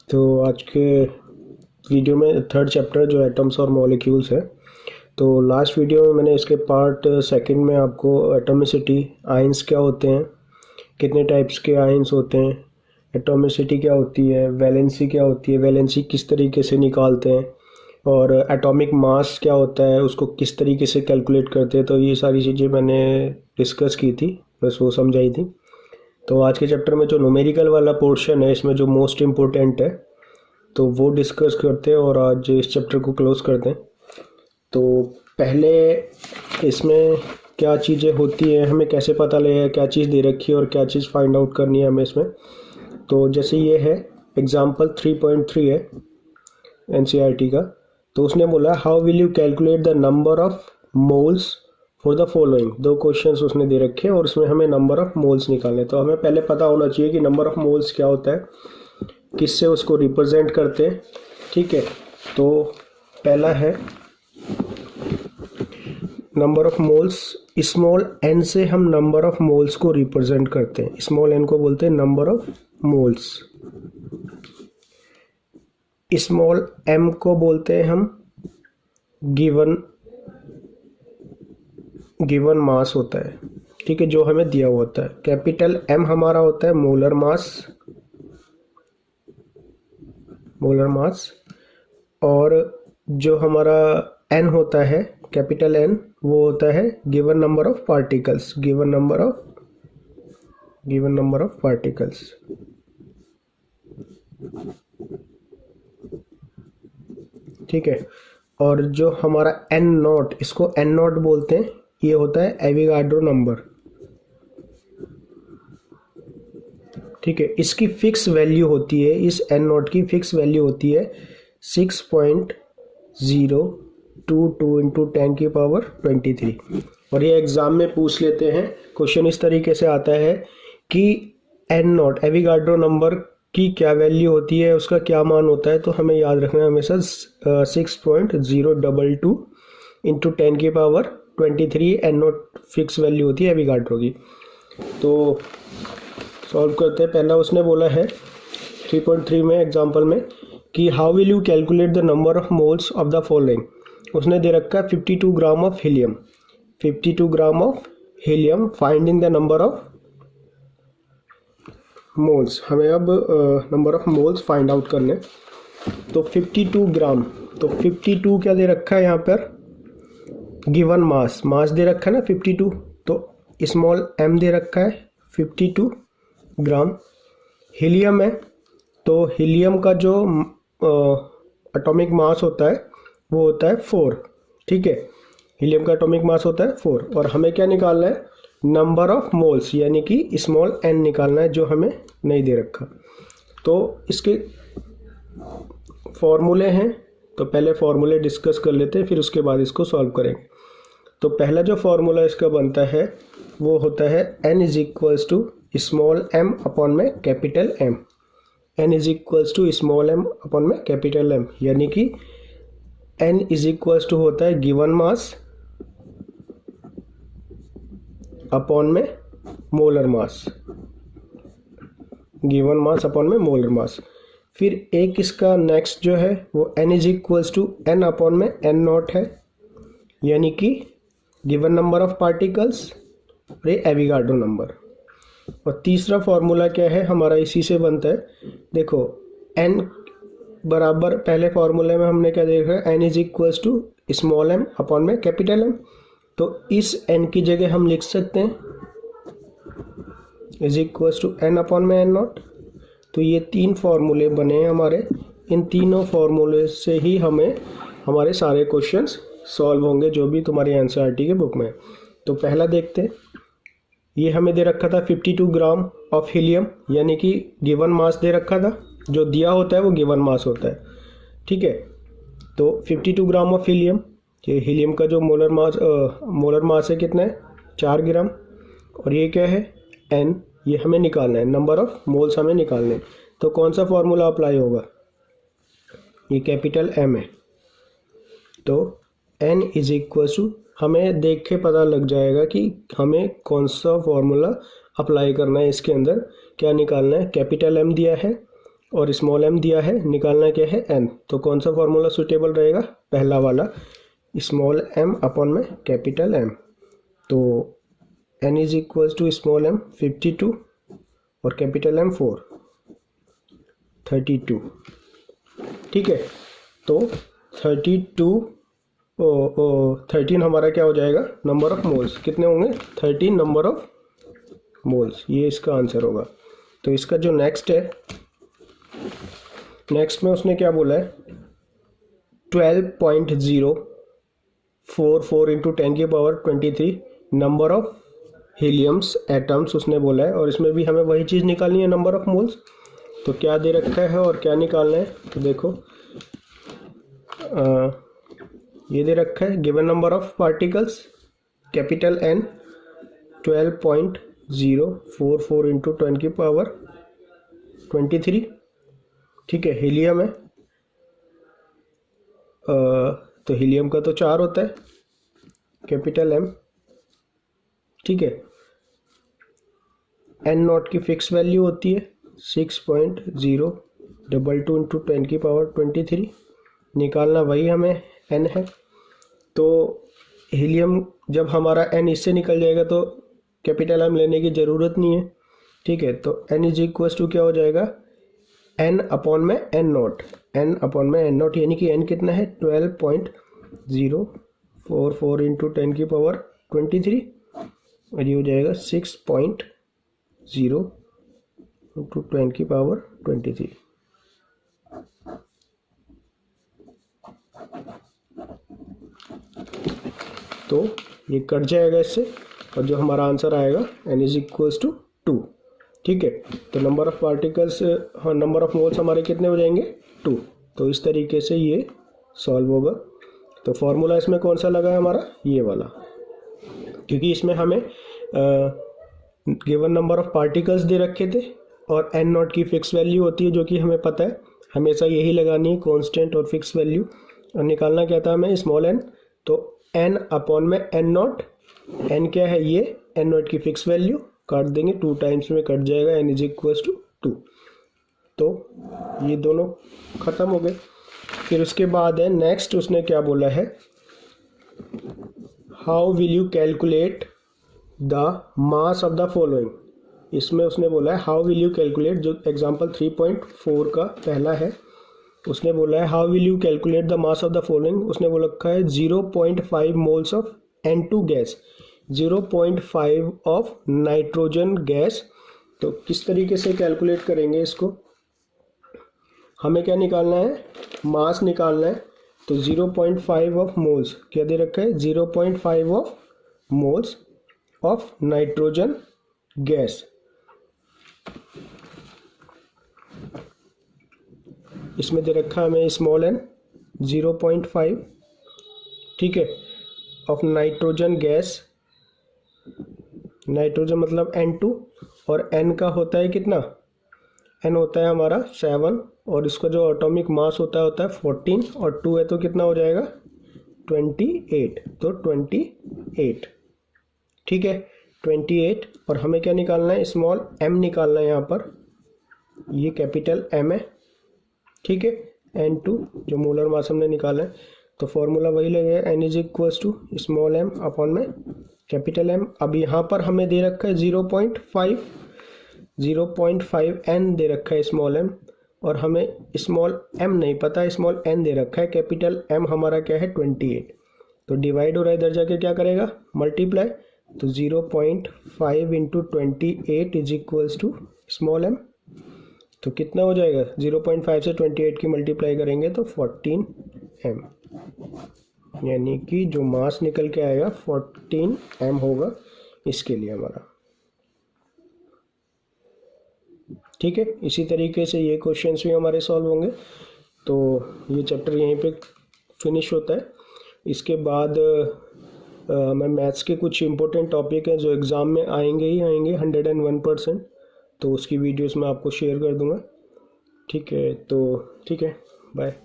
तो आज के वीडियो में थर्ड चैप्टर जो एटम्स और मॉलिक्यूल्स है, तो लास्ट वीडियो में मैंने इसके पार्ट सेकंड में आपको एटॉमिसिटी, आयंस क्या होते हैं, कितने टाइप्स के आयंस होते हैं, एटॉमिसिटी क्या होती है, वैलेंसी क्या होती है, वैलेंसी किस तरीके से निकालते हैं, और एटॉमिक मास क्या होता है, उसको किस तरीके से कैलकुलेट करते हैं। तो ये सारी चीज़ें मैंने डिस्कस की थी, बस वो समझाई थी। तो आज के चैप्टर में जो न्यूमेरिकल वाला पोर्शन है, इसमें जो मोस्ट इम्पोर्टेंट है, तो वो डिस्कस करते हैं और आज इस चैप्टर को क्लोज करते हैं। तो पहले इसमें क्या चीज़ें होती हैं, हमें कैसे पता लगेगा क्या चीज़ दे रखी है और क्या चीज़ फाइंड आउट करनी है हमें इसमें। तो जैसे ये है एग्जाम्पल 3.3 है एनसीईआरटी का। तो उसने बोला how will you calculate the number of moles for the following. दो क्वेश्चंस उसने दे रखे हैं और उसमें हमें नंबर ऑफ मोल्स निकालने। तो हमें पहले पता होना चाहिए कि नंबर ऑफ मोल्स क्या होता है, किससे उसको रिप्रेजेंट करते हैं। ठीक है, तो पहला है number of moles. Small N से हम नंबर ऑफ मोल्स को रिप्रेजेंट करते हैं। स्मॉल एन को बोलते हैं number of moles. Small M को बोलते हैं हम गिवन मास होता है, ठीक है, जो हमें दिया हुआ होता है। कैपिटल एम हमारा होता है मोलर मास, और जो हमारा एन होता है कैपिटल एन, वो होता है given number of particles. Given number of particles. ठीक है, और जो हमारा एन नॉट, इसको एन नॉट बोलते हैं, ये होता है एविगाड्रो नंबर। ठीक है, इसकी फिक्स वैल्यू होती है, इस एन नॉट की फिक्स वैल्यू होती है 6.022 इंटू 10⁻23। और ये एग्जाम में पूछ लेते हैं, क्वेश्चन इस तरीके से आता है कि एन नॉट एविगाड्रो नंबर की क्या वैल्यू होती है, उसका क्या मान होता है। तो हमें याद रखना है हमेशा 6.022 into 10⁻23 N not fix value होती है एविगाड्रो की। तो सॉल्व करते हैं। पहला उसने बोला है 3.3 में एग्जाम्पल में कि how will you calculate the number of moles of the following. उसने दे रखा है 52 gram of helium. 52 gram of helium, finding the number of moles. हमें अब number of moles find out करने। तो 52 ग्राम, तो 52 क्या दे रखा है यहाँ पर, गिवन मास दे रखा है ना 52। तो स्मॉल एम दे रखा है 52 ग्राम। हीलियम है, तो हीलियम का जो एटॉमिक मास होता है वो होता है 4। ठीक है, हीलियम का एटॉमिक मास होता है 4। और हमें क्या निकालना है, नंबर ऑफ मोल्स, यानी कि स्मॉल एन निकालना है, जो हमें नहीं दे रखा। तो इसके फॉर्मूले हैं, तो पहले फॉर्मूले डिस्कस कर लेते हैं, फिर उसके बाद इसको सॉल्व करेंगे। तो पहला जो फॉर्मूला इसका बनता है वो होता है n is equals to small M upon में capital M. n is equals to small M upon में कैपिटल एम, यानी कि n इज इक्वल्स टू होता है गिवन मास अपॉन में molar mass. Given mass upon में मोलर मास। फिर एक इसका नेक्स्ट जो है वो n is equals to n upon में n नॉट है, यानी कि गिवन नंबर ऑफ पार्टिकल्स और ये एविगाड्रो नंबर। और तीसरा फॉर्मूला क्या है हमारा, इसी से बनता है। देखो n बराबर, पहले फॉर्मूले में हमने क्या देखा है, n is equals to small M upon में कैपिटल एम। तो इस n की जगह हम लिख सकते हैं is equals to n upon में n नॉट। तो ये तीन फार्मूले बने हैं हमारे। इन तीनों फार्मूले से ही हमें हमारे सारे क्वेश्चंस सॉल्व होंगे जो भी तुम्हारी एनसीईआरटी के बुक में है। तो पहला देखते हैं, ये हमें दे रखा था 52 ग्राम ऑफ हीलियम, यानी कि गिवन मास दे रखा था, जो दिया होता है वो गिवन मास होता है। ठीक है, तो 52 ग्राम ऑफ हीलियम, ये हीलियम का जो मोलर मास है कितना है, 4 ग्राम। और ये क्या है, एन, ये हमें निकालना है, नंबर ऑफ मोल्स हमें निकालने हैं। तो कौन सा फॉर्मूला अप्लाई होगा, ये कैपिटल एम है। तो n इज इक्वल टू, हमें देख के पता लग जाएगा कि हमें कौन सा फॉर्मूला अप्लाई करना है। इसके अंदर क्या निकालना है, कैपिटल M दिया है और स्मॉल m दिया है, निकालना क्या है n। तो कौन सा फॉर्मूला सुटेबल रहेगा, पहला वाला, स्मॉल m अपॉन में कैपिटल M। तो n is equal to small m 52 और कैपिटल M 4 32। ठीक है, तो 13 हमारा क्या हो जाएगा, नंबर ऑफ मोल्स कितने होंगे, 13 नंबर ऑफ मोल्स, ये इसका आंसर होगा। तो इसका जो नेक्स्ट है, नेक्स्ट में उसने क्या बोला है, 12.044 इंटू 10 की पावर 23 नंबर ऑफ हीलियम्स एटम्स उसने बोला है, और इसमें भी हमें वही चीज़ निकालनी है, नंबर ऑफ मोल्स। तो क्या दे रखा है और क्या निकालना है, तो देखो ये दे रखा है, given number of particles capital N 12.044 into 10 की पावर 23। ठीक है, हीलियम है, तो हीलियम का तो 4 होता है, कैपिटल M। ठीक है, N नॉट की फिक्स वैल्यू होती है 6.022 इंटू 10 की पावर 23, निकालना वही हमें N है। तो हीलियम जब हमारा N इससे निकल जाएगा तो कैपिटल M लेने की ज़रूरत नहीं है। ठीक है, तो N इज इक्वल टू क्या हो जाएगा, N अपॉन में N नॉट, N अपॉन में N नॉट, यानी कि N कितना है 12.044 इंटू 10 की पावर 23, और ये हो जाएगा 6.0 इंटू 10 की पावर 23। तो ये कट जाएगा इससे, और जो हमारा आंसर आएगा N इज इक्वल्स टू 2। ठीक है, तो नंबर ऑफ पार्टिकल्स, हाँ नंबर ऑफ मोल्स हमारे कितने हो जाएंगे 2। तो इस तरीके से ये सॉल्व होगा। तो फॉर्मूला इसमें कौन सा लगा है हमारा, ये वाला, क्योंकि इसमें हमें given number of particles they रखे थे और N नॉट की फिक्स वैल्यू होती है, जो कि हमें पता है हमेशा यही लगानी है, कांस्टेंट और फिक्स वैल्यू। और निकालना क्या था हमें, स्मॉल n, तो n अपॉन में n नॉट, n क्या है ये, n नॉट की फिक्स वैल्यू, काट देंगे 2 टाइम्स में कट जाएगा, n इज इक्वल टू 2। तो ये दोनों ख़त्म हो गए। फिर उसके बाद है नेक्स्ट, उसने क्या बोला है, how will you calculate the mass of the following. इसमें उसने बोला है हाउ विल यू कैलकुलेट, जो एग्जांपल 3.4 का पहला है, उसने बोला है how will you calculate the mass of the following. उसने बोला रखा है 0.5 moles of N2 gas, 0.5 of nitrogen gas. तो किस तरीके से कैलकुलेट करेंगे इसको, हमें क्या निकालना है, मास निकालना है। तो 0.5 ऑफ मोल्स क्या दे रखा है, 0.5 of moles of nitrogen gas. इसमें दे रखा है हमें स्मॉल n 0.5, ठीक है, ऑफ नाइट्रोजन गैस, नाइट्रोजन मतलब N2, और N का होता है कितना, N होता है हमारा 7, और इसका जो एटॉमिक मास होता है 14, और 2 है तो कितना हो जाएगा 28, तो 28, ठीक है 28। और हमें क्या निकालना है, स्मॉल m निकालना है यहाँ पर, ये कैपिटल M है, ठीक है, N2 जो मोलर मास हमने निकाला है। तो फॉर्मूला वही लगेगा, n is equals to small m upon में कैपिटल M। अब यहाँ पर हमें दे रखा है 0.5 n दे रखा है स्मॉल m, और हमें स्मॉल m नहीं पता, स्मॉल n दे रखा है, कैपिटल M हमारा क्या है 28। तो डिवाइड हो रहा है, इधर जाके क्या करेगा, मल्टीप्लाई। तो 0.5 into 28 is equals to small m, तो कितना हो जाएगा, 0.5 से 28 की मल्टीप्लाई करेंगे तो 14m, यानी कि जो मास निकल के आएगा 14m होगा इसके लिए हमारा, ठीक है। इसी तरीके से ये क्वेश्चंस भी हमारे सॉल्व होंगे। तो ये चैप्टर यहीं पे फिनिश होता है। इसके बाद मैं मैथ्स के कुछ इंपॉर्टेंट टॉपिक हैं जो एग्ज़ाम में आएंगे ही आएंगे 101%, तो उसकी वीडियोस मैं आपको शेयर कर दूंगा, ठीक है। तो ठीक है, बाय।